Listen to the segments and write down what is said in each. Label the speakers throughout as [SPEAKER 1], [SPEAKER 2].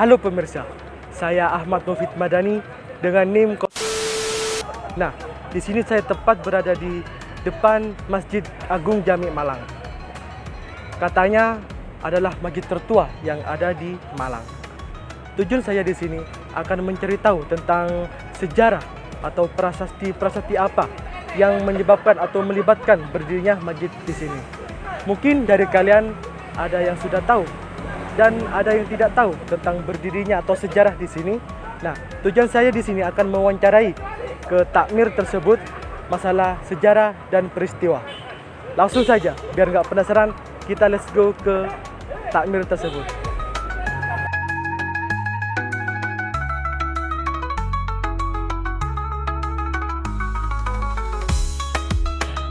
[SPEAKER 1] Halo pemirsa, saya Ahmad Novit Madani dengan NIM. Nah, di sini saya tepat berada di depan Masjid Agung Jami Malang. Katanya adalah masjid tertua yang ada di Malang. Tujuan saya di sini akan mencari tahu tentang sejarah atau prasasti apa yang menyebabkan atau melibatkan berdirinya masjid di sini. Mungkin dari kalian ada yang sudah tahu dan ada yang tidak tahu tentang berdirinya atau sejarah di sini. Nah, tujuan saya di sini akan mewawancarai ke takmir tersebut masalah sejarah dan peristiwa. Langsung saja, biar nggak penasaran, kita let's go ke takmir tersebut.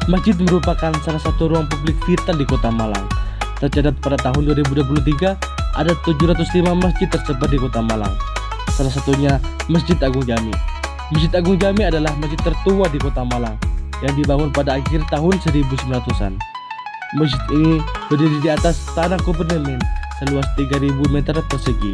[SPEAKER 1] Masjid merupakan salah satu ruang publik vital di Kota Malang. Tercatat pada tahun 2023 ada 705 masjid tersebar di Kota Malang. Salah satunya Masjid Agung Jami. Masjid Agung Jami adalah masjid tertua di Kota Malang yang dibangun pada akhir tahun 1900-an. Masjid ini berdiri di atas tanah Kopernikan seluas 3.000 meter persegi.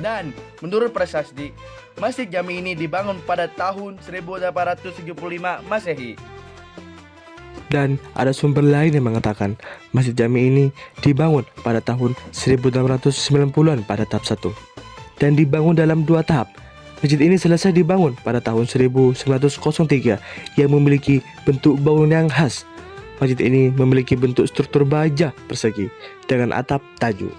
[SPEAKER 2] Dan menurut prasasti, Masjid Jami ini dibangun pada tahun 1875 Masehi.
[SPEAKER 1] Dan ada sumber lain yang mengatakan Masjid Jami ini dibangun pada tahun 1690-an pada tahap 1 dan dibangun dalam 2 tahap. Masjid ini selesai dibangun pada tahun 1903 yang memiliki bentuk bangunan yang khas. Masjid ini memiliki bentuk struktur baja persegi dengan atap tajuk.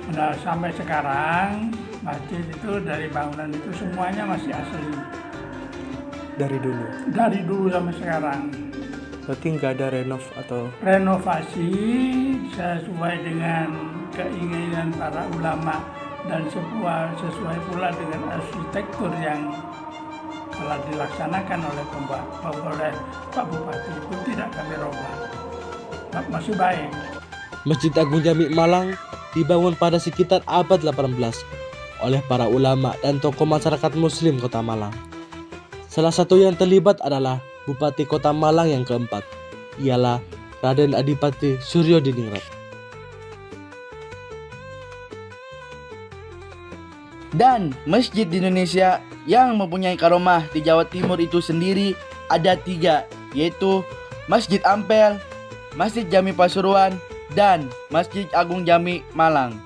[SPEAKER 3] Nah, sampai sekarang masjid itu dari bangunan itu semuanya masih asli.
[SPEAKER 1] Dari dulu.
[SPEAKER 3] Dari dulu sampai sekarang.
[SPEAKER 1] Berarti nggak ada renov atau
[SPEAKER 3] Renovasi sesuai dengan keinginan para ulama dan sesuai pula dengan arsitektur yang telah dilaksanakan oleh Pak Bupati itu tidak kami rubah. Masih baik.
[SPEAKER 1] Masjid Agung Jami Malang dibangun pada sekitar abad 18 oleh para ulama dan tokoh masyarakat muslim Kota Malang. Salah satu yang terlibat adalah Bupati Kota Malang yang keempat, ialah Raden Adipati Suryodiningrat.
[SPEAKER 2] Dan masjid di Indonesia yang mempunyai karomah di Jawa Timur itu sendiri ada 3, yaitu Masjid Ampel, Masjid Jami Pasuruan, dan Masjid Agung Jami Malang.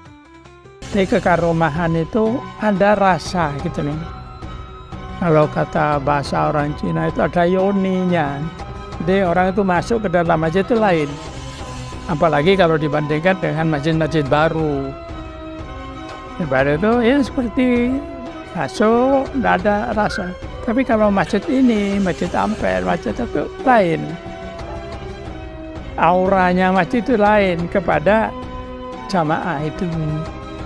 [SPEAKER 3] Di kekaromahan itu ada rasa gitu nih. Kalau kata bahasa orang Cina itu ada yoninya. Jadi orang itu masuk ke dalam masjid itu lain. Apalagi kalau dibandingkan dengan masjid-masjid baru. Baru itu ya seperti masuk, tidak ada rasa. Tapi kalau masjid ini, Masjid Ampel, masjid itu lain. Auranya masjid itu lain kepada jamaah itu.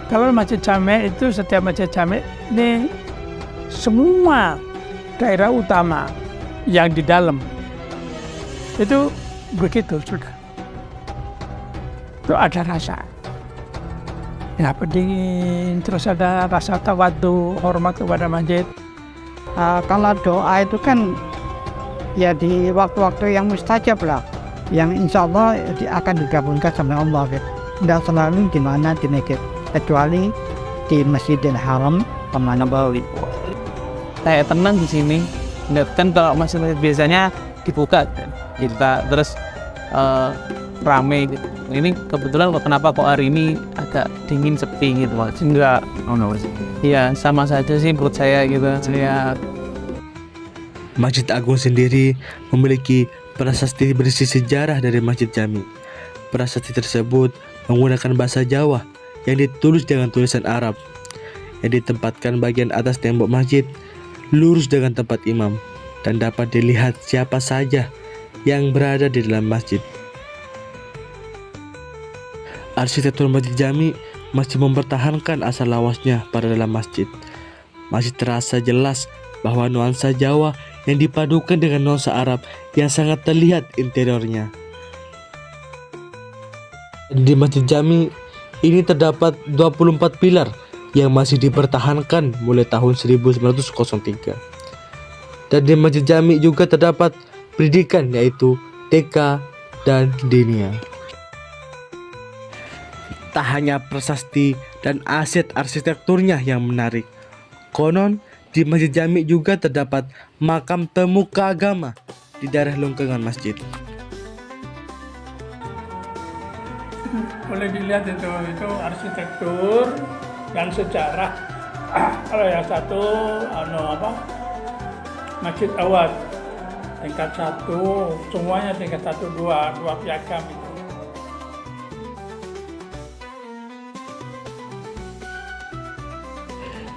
[SPEAKER 3] Kalau masjid jami itu, setiap masjid jami ini semua daerah utama yang di dalam itu begitu sudah. Itu ada rasa. Ya pendingin, terus ada rasa tawadhu, hormat kepada masjid.
[SPEAKER 4] Kalau doa itu kan ya di waktu-waktu yang mustajab lah, yang insya Allah akan digabungkan sama Allah gitu. Tidak selalu di mana di negeri, kecuali di Masjidil Haram sama Nabawi.
[SPEAKER 5] Saya tenang di sini. Kan kalau masjid biasanya dibuka kita terus rame gitu. Ini kebetulan kenapa kok hari ini agak dingin sepi gitu Mas? Enggak, iya sama saja sih menurut saya gitu. Saya
[SPEAKER 6] Masjid Agung sendiri memiliki prasasti berisi sejarah dari Masjid Jami. Prasasti tersebut menggunakan bahasa Jawa yang ditulis dengan tulisan Arab, yang ditempatkan bagian atas tembok masjid lurus dengan tempat imam dan dapat dilihat siapa saja yang berada di dalam masjid. Arsitektur Masjid Jami masih mempertahankan asal lawasnya pada dalam masjid. Masih terasa jelas bahwa nuansa Jawa yang dipadukan dengan nuansa Arab yang sangat terlihat interiornya. Di Masjid Jami ini terdapat 24 pilar yang masih dipertahankan mulai tahun 1903. Dan di Masjid Jami juga terdapat pendidikan yaitu TK dan Dinia. Tak hanya prasasti dan aset arsitekturnya yang menarik, konon di Masjid Jami juga terdapat makam pemuka agama di daerah lingkungan masjid.
[SPEAKER 3] Boleh dilihat itu arsitektur dan sejarah. Kalau yang satu Masjid Awad tingkat 1, semuanya tingkat 1, 2 piagam itu.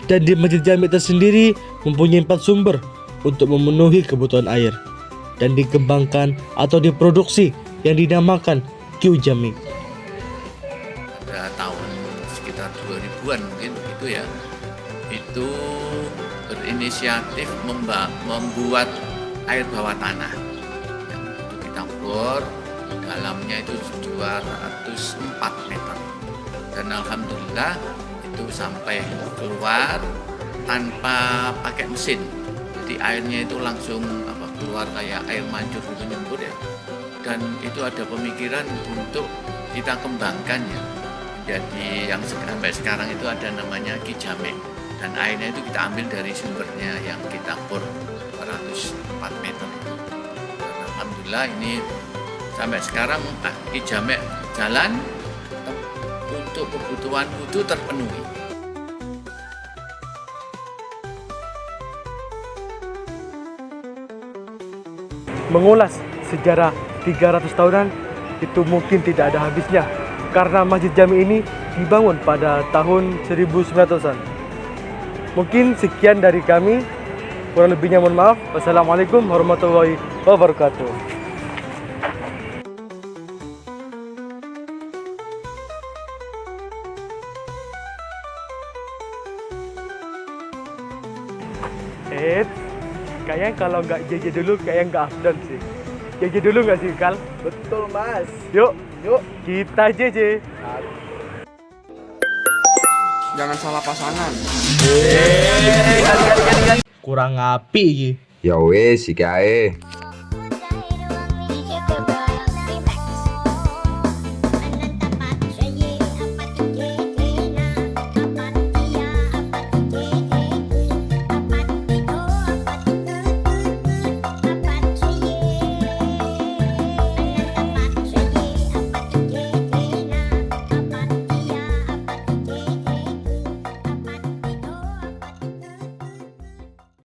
[SPEAKER 6] Dan di Masjid Jami tersendiri mempunyai 4 sumber untuk memenuhi kebutuhan air dan dikembangkan atau diproduksi yang dinamakan Q Jami.
[SPEAKER 7] Pada tahun sekitar 2000-an mungkin itu ya, itu berinisiatif membuat air bawah tanah yang kita bor, dalamnya itu 204 meter, dan alhamdulillah itu sampai keluar tanpa pakai mesin, jadi airnya itu langsung keluar kayak air mancur gitu nyembur ya. Dan itu ada pemikiran untuk kita kembangkan ya, jadi yang sampai sekarang itu ada namanya Ki Jamek, dan airnya itu kita ambil dari sumbernya yang kita bor 204 meter itu. Dan alhamdulillah ini sampai sekarang Ki Jamek jalan untuk kebutuhan wudhu terpenuhi.
[SPEAKER 1] Mengulas sejarah 300 tahunan itu mungkin tidak ada habisnya, karena Masjid Jami ini dibangun pada tahun 1900-an. Mungkin sekian dari kami, kurang lebihnya mohon maaf. Wassalamualaikum warahmatullahi wabarakatuh. Kayaknya kalau nggak JJ dulu kayaknya nggak afdol sih. JJ dulu nggak sih, Kal?
[SPEAKER 2] Betul Mas.
[SPEAKER 1] Yuk kita JJ.
[SPEAKER 2] Jangan salah pasangan.
[SPEAKER 6] Kurang api iki.
[SPEAKER 8] Ya wis iki ae.